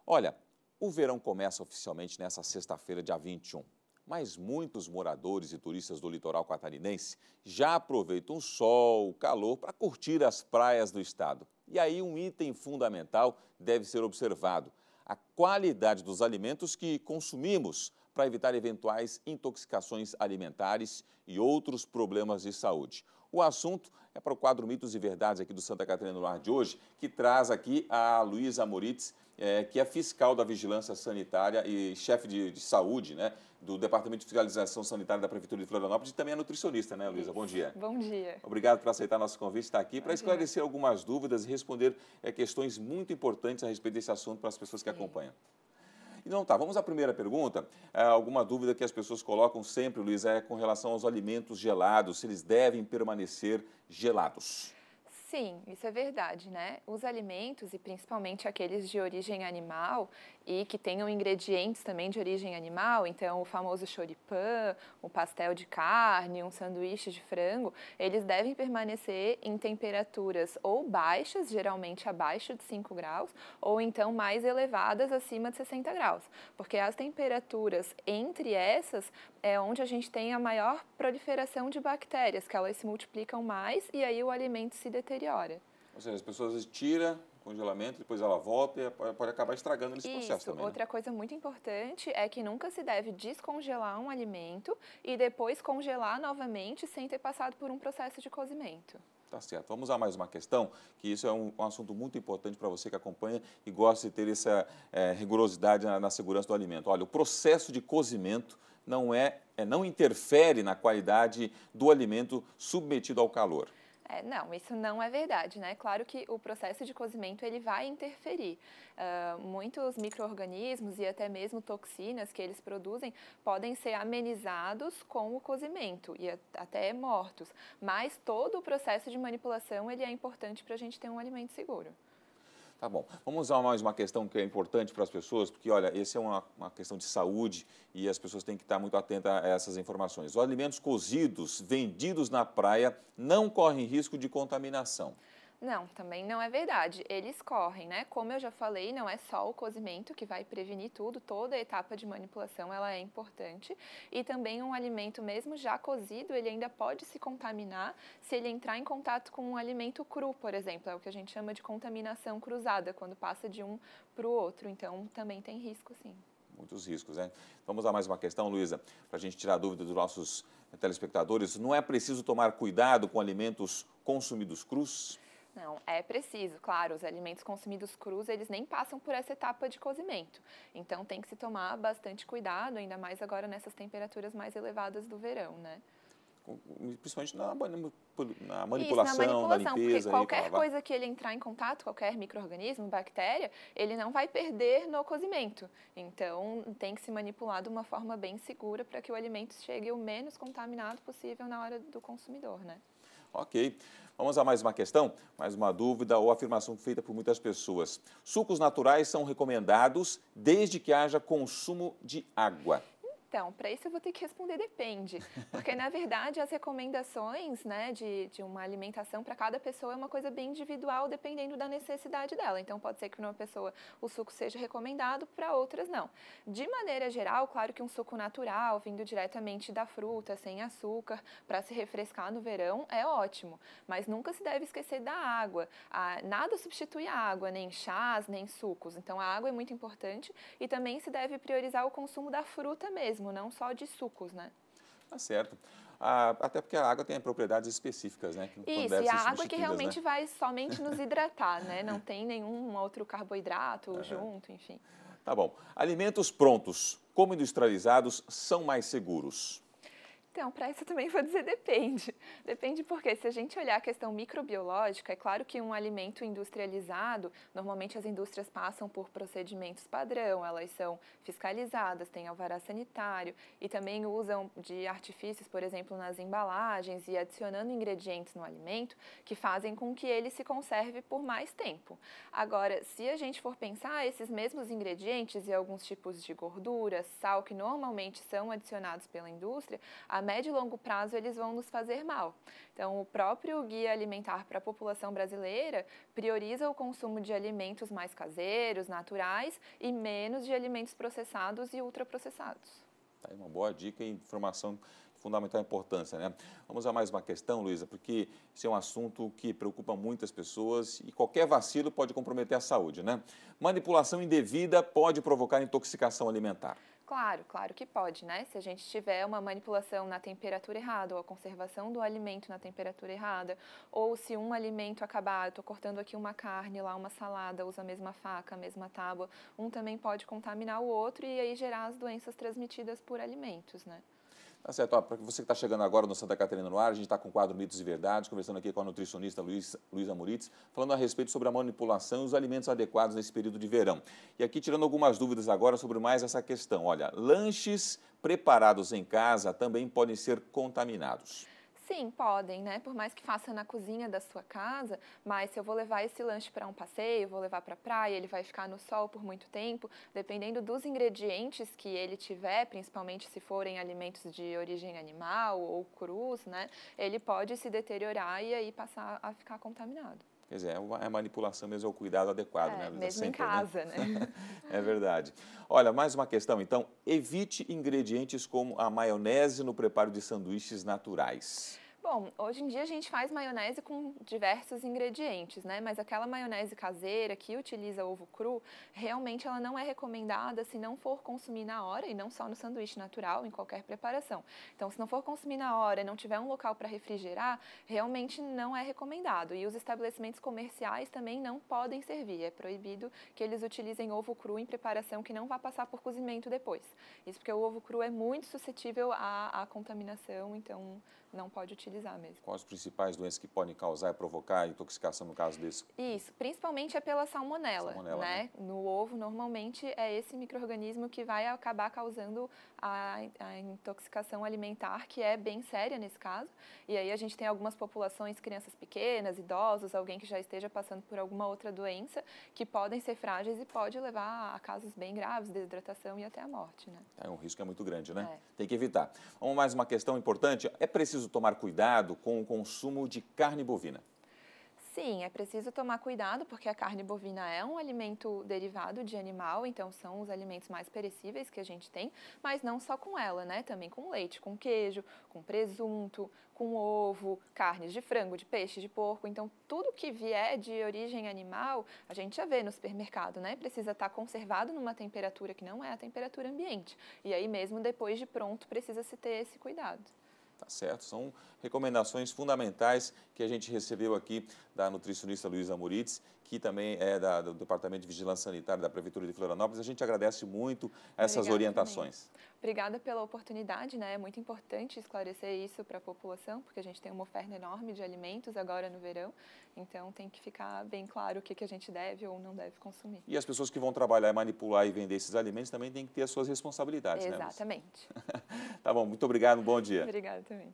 Olha, o verão começa oficialmente nesta sexta-feira, dia 21. Mas muitos moradores e turistas do litoral catarinense já aproveitam o sol, o calor, para curtir as praias do estado. E aí um item fundamental deve ser observado: a qualidade dos alimentos que consumimos para evitar eventuais intoxicações alimentares e outros problemas de saúde. O assunto é para o quadro Mitos e Verdades aqui do Santa Catarina no Ar de hoje, que traz aqui a Luísa Moritz, que é fiscal da Vigilância Sanitária e chefe de saúde, né, do Departamento de Fiscalização Sanitária da Prefeitura de Florianópolis, e também é nutricionista, né, Luísa? Bom dia. Bom dia. Obrigado por aceitar nosso convite, estar aqui para esclarecer algumas dúvidas e responder questões muito importantes a respeito desse assunto para as pessoas que acompanham. Então tá, vamos à primeira pergunta. Alguma dúvida que as pessoas colocam sempre, Luísa, é com relação aos alimentos gelados, se eles devem permanecer gelados. Sim, isso é verdade, né? Os alimentos, e principalmente aqueles de origem animal e que tenham ingredientes também de origem animal, então o famoso choripã, o pastel de carne, um sanduíche de frango, eles devem permanecer em temperaturas ou baixas, geralmente abaixo de 5 graus, ou então mais elevadas, acima de 60 graus, porque as temperaturas entre essas é onde a gente tem a maior proliferação de bactérias, que elas se multiplicam mais e aí o alimento se deteriora. Ou seja, as pessoas tiram o congelamento, depois ela volta e pode acabar estragando esse processo também, né? Outra coisa muito importante é que nunca se deve descongelar um alimento e depois congelar novamente sem ter passado por um processo de cozimento. Tá certo. Vamos a mais uma questão, que isso é um assunto muito importante para você que acompanha e gosta de ter essa rigorosidade na segurança do alimento. Olha, o processo de cozimento não interfere na qualidade do alimento submetido ao calor. Não, isso não é verdade, né? Claro que o processo de cozimento ele vai interferir. Muitos micro-organismos e até mesmo toxinas que eles produzem podem ser amenizados com o cozimento e até mortos. Mas todo o processo de manipulação ele é importante para a gente ter um alimento seguro. Tá bom. Vamos a mais uma questão que é importante para as pessoas, porque, olha, essa é uma questão de saúde e as pessoas têm que estar muito atentas a essas informações. Os alimentos cozidos vendidos na praia não correm risco de contaminação. Não, também não é verdade. Eles correm, né? Como eu já falei, não é só o cozimento que vai prevenir tudo, toda a etapa de manipulação ela é importante. E também um alimento mesmo já cozido, ele ainda pode se contaminar se ele entrar em contato com um alimento cru, por exemplo. É o que a gente chama de contaminação cruzada, quando passa de um para o outro. Então, também tem risco, sim. Muitos riscos, né? Vamos a mais uma questão, Luísa, para a gente tirar a dúvida dos nossos telespectadores. Não é preciso tomar cuidado com alimentos consumidos crus? Não, é preciso, claro, os alimentos consumidos crus, eles nem passam por essa etapa de cozimento. Então, tem que se tomar bastante cuidado, ainda mais agora nessas temperaturas mais elevadas do verão, né? Principalmente na manipulação, na limpeza. Porque qualquer coisa que ele entrar em contato, qualquer micro-organismo, bactéria, ele não vai perder no cozimento. Então, tem que se manipular de uma forma bem segura para que o alimento chegue o menos contaminado possível na hora do consumidor, né? Ok. Vamos a mais uma questão, mais uma dúvida ou afirmação feita por muitas pessoas. Sucos naturais são recomendados desde que haja consumo de água. Então, para isso eu vou ter que responder depende, porque na verdade as recomendações, né, de uma alimentação para cada pessoa é uma coisa bem individual, dependendo da necessidade dela. Então, pode ser que para uma pessoa o suco seja recomendado, para outras não. De maneira geral, claro que um suco natural, vindo diretamente da fruta, sem açúcar, para se refrescar no verão, é ótimo. Mas nunca se deve esquecer da água. Nada substitui a água, nem chás, nem sucos. Então, a água é muito importante e também se deve priorizar o consumo da fruta mesmo, não só de sucos, né? Tá certo. Até porque a água tem propriedades específicas, né? Isso, e a água que realmente vai somente nos hidratar, né? Não tem nenhum outro carboidrato junto, enfim. Tá bom. Alimentos prontos, como industrializados, são mais seguros? Então, para isso também vou dizer depende. Depende porque se a gente olhar a questão microbiológica, é claro que um alimento industrializado, normalmente as indústrias passam por procedimentos padrão, elas são fiscalizadas, têm alvará sanitário e também usam de artifícios, por exemplo, nas embalagens e adicionando ingredientes no alimento que fazem com que ele se conserve por mais tempo. Agora, se a gente for pensar, esses mesmos ingredientes e alguns tipos de gordura, sal, que normalmente são adicionados pela indústria, a médio e longo prazo eles vão nos fazer mal. Então, o próprio Guia Alimentar para a População Brasileira prioriza o consumo de alimentos mais caseiros, naturais e menos de alimentos processados e ultraprocessados. Tá aí uma boa dica e informação de fundamental importância, né? Vamos a mais uma questão, Luísa, porque esse é um assunto que preocupa muitas pessoas e qualquer vacilo pode comprometer a saúde, né? Manipulação indevida pode provocar intoxicação alimentar. Claro, claro que pode, né? Se a gente tiver uma manipulação na temperatura errada, ou a conservação do alimento na temperatura errada, ou se um alimento acabar, eu estou cortando aqui uma carne, lá uma salada, usa a mesma faca, a mesma tábua, um também pode contaminar o outro e aí gerar as doenças transmitidas por alimentos, né? Tá certo, para você que está chegando agora no Santa Catarina no ar, a gente está com o quadro Mitos e Verdades, conversando aqui com a nutricionista Luísa Moritz, falando a respeito sobre a manipulação e os alimentos adequados nesse período de verão. E aqui tirando algumas dúvidas agora sobre mais essa questão. Olha, lanches preparados em casa também podem ser contaminados. Sim, podem, né? Por mais que faça na cozinha da sua casa, mas se eu vou levar esse lanche para um passeio, vou levar para a praia, ele vai ficar no sol por muito tempo, dependendo dos ingredientes que ele tiver, principalmente se forem alimentos de origem animal ou crus, né? Ele pode se deteriorar e aí passar a ficar contaminado. Quer dizer, é a manipulação mesmo, é o cuidado adequado, né? Mesmo sempre, em casa, né? É verdade. Olha, mais uma questão, então. Evite ingredientes como a maionese no preparo de sanduíches naturais. Bom, hoje em dia a gente faz maionese com diversos ingredientes, né? Mas aquela maionese caseira que utiliza ovo cru, realmente ela não é recomendada se não for consumir na hora, e não só no sanduíche natural, em qualquer preparação. Então, se não for consumir na hora e não tiver um local para refrigerar, realmente não é recomendado. E os estabelecimentos comerciais também não podem servir. É proibido que eles utilizem ovo cru em preparação que não vá passar por cozimento depois. Isso porque o ovo cru é muito suscetível à contaminação, então não pode utilizar mesmo. Quais as principais doenças que podem causar e provocar intoxicação no caso desse? Isso, principalmente é pela salmonela, né? No ovo, normalmente, é esse micro-organismo que vai acabar causando a intoxicação alimentar, que é bem séria nesse caso. E aí a gente tem algumas populações, crianças pequenas, idosos, alguém que já esteja passando por alguma outra doença, que podem ser frágeis e pode levar a casos bem graves, desidratação e até a morte, né? É um risco que é muito grande, né? É. Tem que evitar. Vamos mais uma questão importante. É preciso tomar cuidado com o consumo de carne bovina? Sim, é preciso tomar cuidado porque a carne bovina é um alimento derivado de animal, então são os alimentos mais perecíveis que a gente tem, mas não só com ela, né? Também com leite, com queijo, com presunto, com ovo, carnes de frango, de peixe, de porco. Então, tudo que vier de origem animal, a gente já vê no supermercado, né? Precisa estar conservado numa temperatura que não é a temperatura ambiente. E aí mesmo depois de pronto, precisa se ter esse cuidado. Tá certo, são recomendações fundamentais que a gente recebeu aqui da nutricionista Luísa Moritz, que também é do Departamento de Vigilância Sanitária da Prefeitura de Florianópolis. A gente agradece muito essas Obrigada orientações. Também. Obrigada pela oportunidade, né? É muito importante esclarecer isso para a população, porque a gente tem uma oferta enorme de alimentos agora no verão, então tem que ficar bem claro o que a gente deve ou não deve consumir. E as pessoas que vão trabalhar, manipular e vender esses alimentos também têm que ter as suas responsabilidades, Exatamente. né? Tá bom, muito obrigado, um bom dia. Obrigada também.